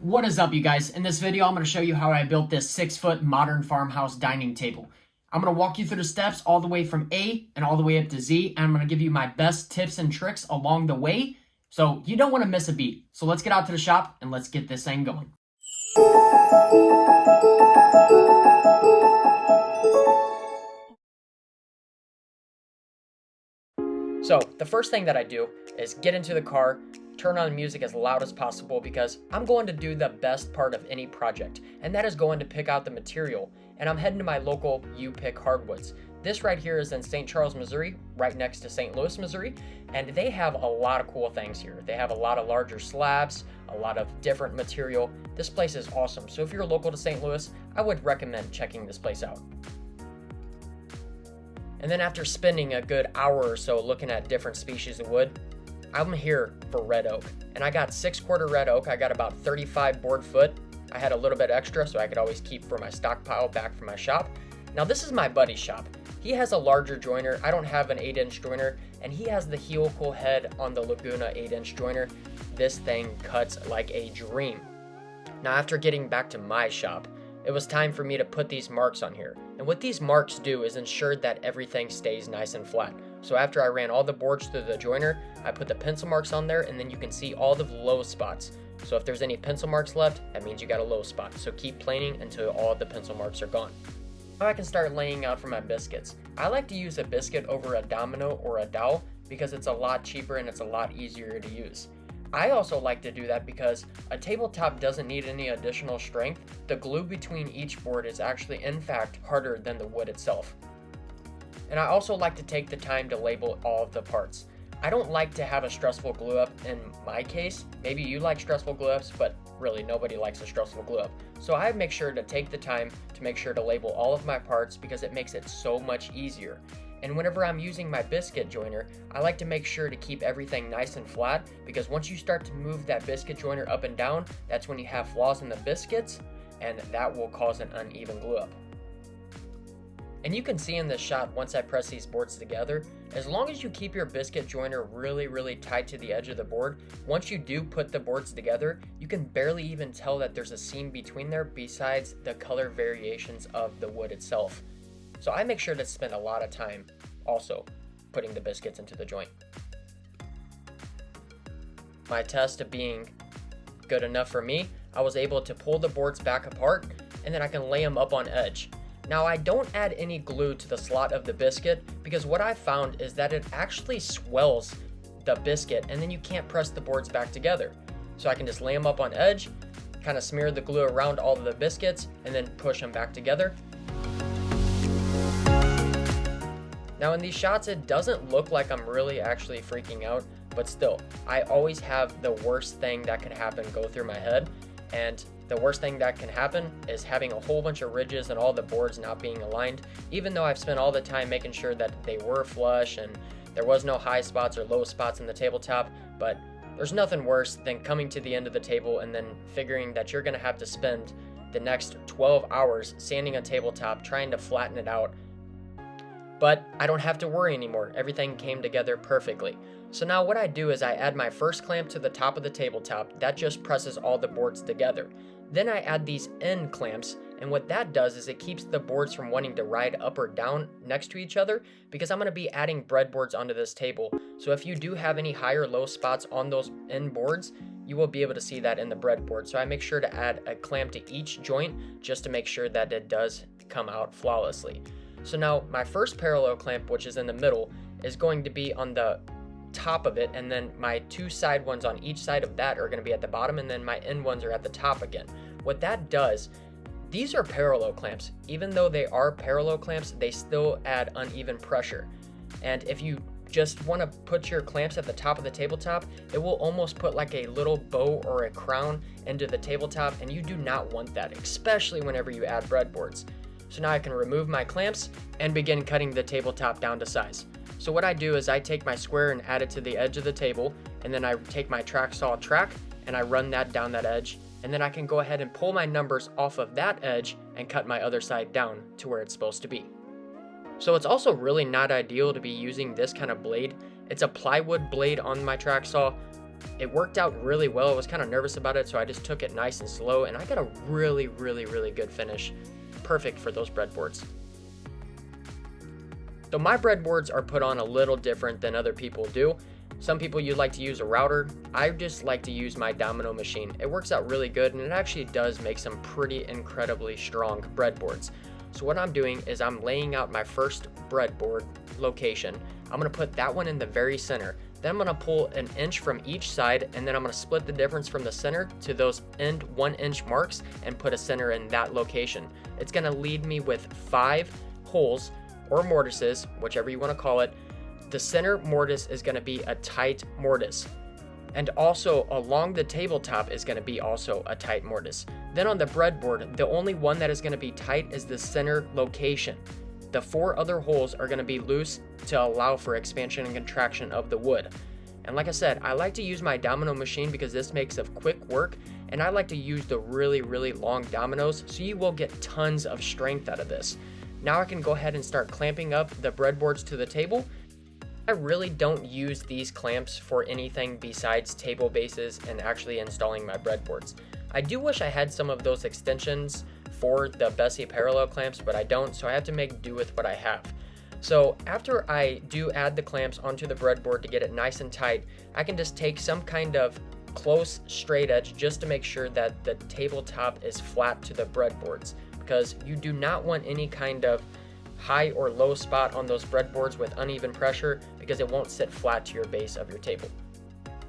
What is up, you guys? In this video, I'm going to show you how I built this 6-foot modern farmhouse dining table. I'm going to walk you through the steps all the way from A and all the way up to Z, and I'm going to give you my best tips and tricks along the way, so you don't want to miss a beat. So let's get out to the shop and let's get this thing going. So the first thing that I do is get into the car, turn on music as loud as possible because I'm going to do the best part of any project, and that is going to pick out the material. And I'm heading to my local U-Pick Hardwoods. This right here is in St. Charles, Missouri, right next to St. Louis, Missouri, and they have a lot of cool things here. They have a lot of larger slabs, a lot of different material. This place is awesome. So if you're local to St. Louis, I would recommend checking this place out. And then after spending a good hour or so looking at different species of wood, I'm here for red oak. And I got 6-quarter red oak. I got about 35 board foot. I had a little bit extra so I could always keep for my stockpile back from my shop. Now this is my buddy's shop. He has a larger joiner. I don't have an 8-inch joiner, and he has the helical head on the Laguna 8-inch joiner. This thing cuts like a dream. Now after getting back to my shop, it was time for me to put these marks on here. And what these marks do is ensure that everything stays nice and flat. So after I ran all the boards through the joiner, I put the pencil marks on there, and then you can see all the low spots. So if there's any pencil marks left, that means you got a low spot. So keep planing until all the pencil marks are gone. Now I can start laying out for my biscuits. I like to use a biscuit over a domino or a dowel because it's a lot cheaper and it's a lot easier to use. I also like to do that because a tabletop doesn't need any additional strength. The glue between each board is actually in fact harder than the wood itself. And I also like to take the time to label all of the parts. I don't like to have a stressful glue up in my case. Maybe you like stressful glue ups, but really nobody likes a stressful glue up. So I make sure to take the time to make sure to label all of my parts because it makes it so much easier. And whenever I'm using my biscuit joiner, I like to make sure to keep everything nice and flat because once you start to move that biscuit joiner up and down, that's when you have flaws in the biscuits, and that will cause an uneven glue up. And you can see in this shot, once I press these boards together, as long as you keep your biscuit joiner really tight to the edge of the board, once you do put the boards together, you can barely even tell that there's a seam between there besides the color variations of the wood itself. So I make sure to spend a lot of time also putting the biscuits into the joint. My test of being good enough for me, I was able to pull the boards back apart and then I can lay them up on edge. Now I don't add any glue to the slot of the biscuit because what I found is that it actually swells the biscuit and then you can't press the boards back together. So I can just lay them up on edge, kind of smear the glue around all of the biscuits and then push them back together. Now in these shots, it doesn't look like I'm really actually freaking out, but still, I always have the worst thing that can happen go through my head. And the worst thing that can happen is having a whole bunch of ridges and all the boards not being aligned, even though I've spent all the time making sure that they were flush and there was no high spots or low spots in the tabletop. But there's nothing worse than coming to the end of the table and then figuring that you're gonna have to spend the next 12 hours sanding a tabletop, trying to flatten it out. But I don't have to worry anymore. Everything came together perfectly. So now what I do is I add my first clamp to the top of the tabletop. That just presses all the boards together. Then I add these end clamps, and what that does is it keeps the boards from wanting to ride up or down next to each other because I'm going to be adding breadboards onto this table. So if you do have any high or low spots on those end boards, you will be able to see that in the breadboard. So I make sure to add a clamp to each joint just to make sure that it does come out flawlessly. So now my first parallel clamp, which is in the middle, is going to be on the top of it, and then my 2 side ones on each side of that are going to be at the bottom, and then my end ones are at the top again. What that does, these are parallel clamps. Even though they are parallel clamps, they still add uneven pressure. And if you just want to put your clamps at the top of the tabletop, it will almost put like a little bow or a crown into the tabletop, and you do not want that, especially whenever you add breadboards. So now I can remove my clamps and begin cutting the tabletop down to size. So what I do is I take my square and add it to the edge of the table, and then I take my track saw track and I run that down that edge, and then I can go ahead and pull my numbers off of that edge and cut my other side down to where it's supposed to be. So it's also really not ideal to be using this kind of blade. It's a plywood blade on my track saw. it worked out really well. I was kind of nervous about it, so I just took it nice and slow, and I got a really good finish. Perfect for those breadboards. So my breadboards are put on a little different than other people do. Some people you like to use a router. I just like to use my domino machine. It works out really good, and it actually does make some pretty incredibly strong breadboards. So what I'm doing is I'm laying out my first breadboard location. I'm gonna put that one in the very center. Then I'm gonna pull an inch from each side, and then I'm gonna split the difference from the center to those end 1 inch marks and put a center in that location. It's gonna lead me with 5 holes or mortises, whichever you wanna call it. The center mortise is gonna be a tight mortise. And also along the tabletop is gonna be also a tight mortise. Then on the breadboard, the only one that is gonna be tight is the center location. The 4 other holes are gonna be loose to allow for expansion and contraction of the wood. And like I said, I like to use my domino machine because this makes of quick work, and I like to use the really long dominoes, so you will get tons of strength out of this. Now I can go ahead and start clamping up the breadboards to the table. I really don't use these clamps for anything besides table bases and actually installing my breadboards. I do wish I had some of those extensions for the Bessie parallel clamps, but I don't, so I have to make do with what I have. So after I do add the clamps onto the breadboard to get it nice and tight, I can just take some kind of close straight edge just to make sure that the tabletop is flat to the breadboards, because you do not want any kind of high or low spot on those breadboards with uneven pressure, because it won't sit flat to your base of your table.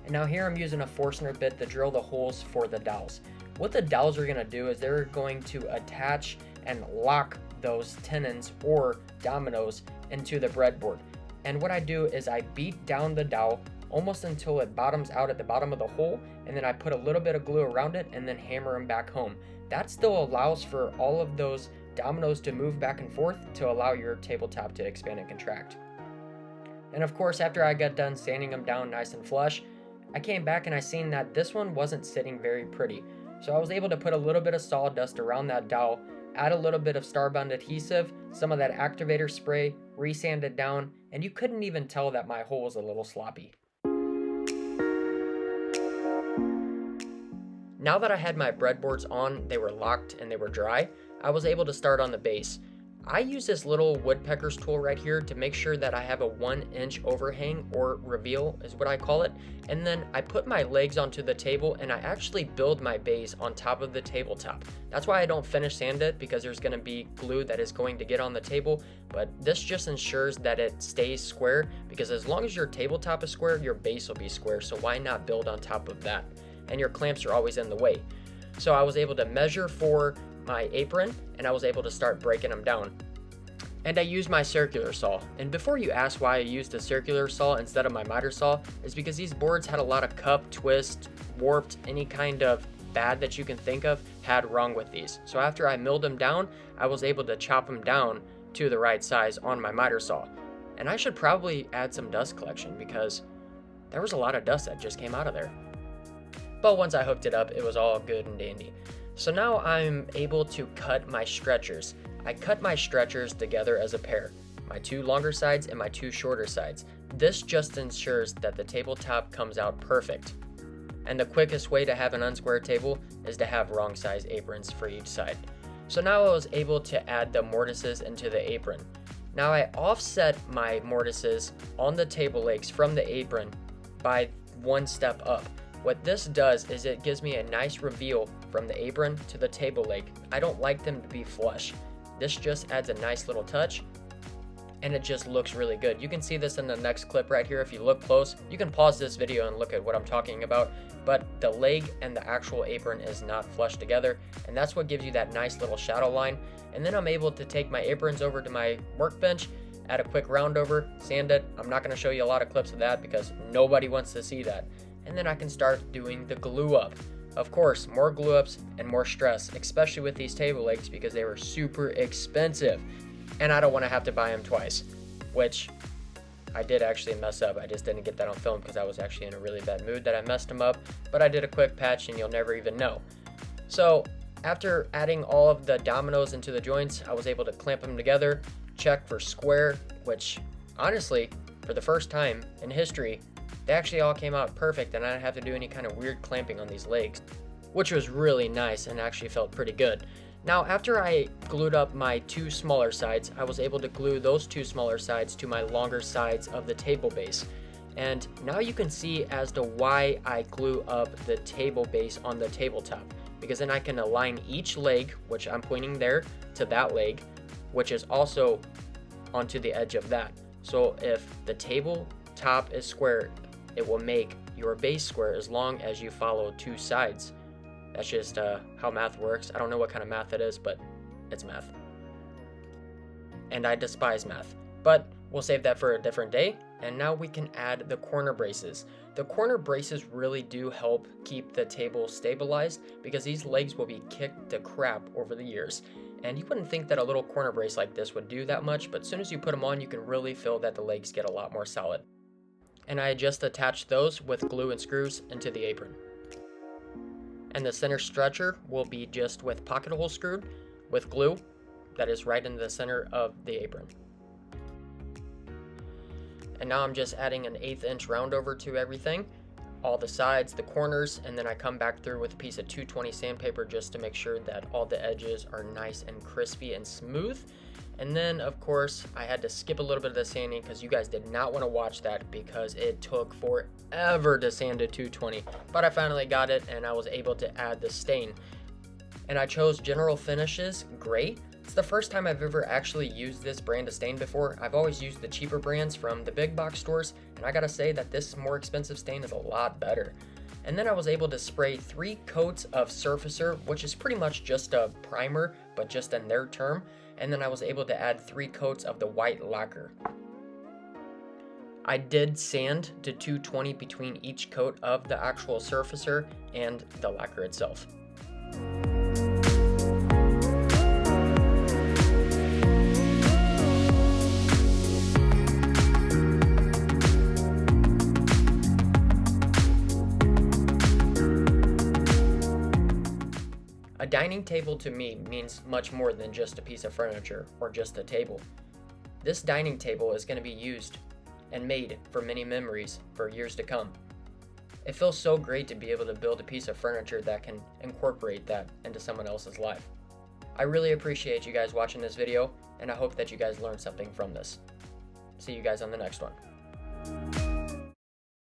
And now here I'm using a Forstner bit to drill the holes for the dowels. What the dowels are going to do is they're going to attach and lock those tenons or dominoes into the breadboard. And what I do is I beat down the dowel almost until it bottoms out at the bottom of the hole, and then I put a little bit of glue around it and then hammer them back home. That still allows for all of those dominoes to move back and forth to allow your tabletop to expand and contract. And of course, after I got done sanding them down nice and flush, I came back and I seen that this one wasn't sitting very pretty. So I was able to put a little bit of sawdust around that dowel, add a little bit of Starbond adhesive, some of that activator spray, resand it down, and you couldn't even tell that my hole was a little sloppy. Now that I had my breadboards on, they were locked and they were dry, I was able to start on the base. I use this little woodpecker's tool right here to make sure that I have a 1 inch overhang, or reveal is what I call it, and then I put my legs onto the table and I actually build my base on top of the tabletop. That's why I don't finish sand it, because there's going to be glue that is going to get on the table, but this just ensures that it stays square, because as long as your tabletop is square, your base will be square, so why not build on top of that? And your clamps are always in the way. So I was able to measure for my apron, and I was able to start breaking them down. And I used my circular saw. And before you ask why I used a circular saw instead of my miter saw, is because these boards had a lot of cup, twist, warped, any kind of bad that you can think of had wrong with these. So after I milled them down, I was able to chop them down to the right size on my miter saw. And I should probably add some dust collection, because there was a lot of dust that just came out of there. But once I hooked it up, it was all good and dandy. So now I'm able to cut my stretchers. I cut my stretchers together as a pair, my 2 longer sides and my 2 shorter sides. This just ensures that the tabletop comes out perfect. And the quickest way to have an unsquare table is to have wrong size aprons for each side. So now I was able to add the mortises into the apron. Now I offset my mortises on the table legs from the apron by 1 step up. What this does is it gives me a nice reveal from the apron to the table leg. I don't like them to be flush. This just adds a nice little touch, and it just looks really good. You can see this in the next clip right here if you look close. You can pause this video and look at what I'm talking about, but the leg and the actual apron is not flush together, and that's what gives you that nice little shadow line. And then I'm able to take my aprons over to my workbench, add a quick round over, sand it. I'm not going to show you a lot of clips of that because nobody wants to see that. And then I can start doing the glue up. Of course, more glue ups and more stress, especially with these table legs, because they were super expensive. And I don't want to have to buy them twice, which I did actually mess up. I just didn't get that on film because I was actually in a really bad mood that I messed them up, but I did a quick patch and you'll never even know. So after adding all of the dominoes into the joints, I was able to clamp them together, check for square, which honestly, for the first time in history, They actually all came out perfect and I didn't have to do any kind of weird clamping on these legs, which was really nice and actually felt pretty good. Now, after I glued up my 2 smaller sides, I was able to glue those 2 smaller sides to my longer sides of the table base. And now you can see as to why I glue up the table base on the tabletop, because then I can align each leg, which I'm pointing there, to that leg, which is also onto the edge of that. So if the tabletop is square, it will make your base square as long as you follow 2 sides. That's just how math works. I don't know what kind of math that is, but it's math. And I despise math. But we'll save that for a different day. And now we can add the corner braces. The corner braces really do help keep the table stabilized because these legs will be kicked to crap over the years. And you wouldn't think that a little corner brace like this would do that much, but as soon as you put them on, you can really feel that the legs get a lot more solid. And I just attached those with glue and screws into the apron. And the center stretcher will be just with pocket hole screwed with glue that is right in the center of the apron. And now I'm just adding an 1/8 inch round over to everything, all the sides, the corners, and then I come back through with a piece of 220 sandpaper just to make sure that all the edges are nice and crispy and smooth. And then of course I had to skip a little bit of the sanding because you guys did not want to watch that because it took forever to sand to 220, but I finally got it and I was able to add the stain. And I chose General Finishes Gray. It's the first time I've ever actually used this brand of stain before. I've always used the cheaper brands from the big box stores, and I gotta say that this more expensive stain is a lot better. And then I was able to spray 3 coats of Surfacer, which is pretty much just a primer, but just in their term. And then I was able to add 3 coats of the white lacquer. I did sand to 220 between each coat of the actual Surfacer and the lacquer itself. A dining table to me means much more than just a piece of furniture or just a table. This dining table is going to be used and made for many memories for years to come. It feels so great to be able to build a piece of furniture that can incorporate that into someone else's life. I really appreciate you guys watching this video, and I hope that you guys learned something from this. See you guys on the next one.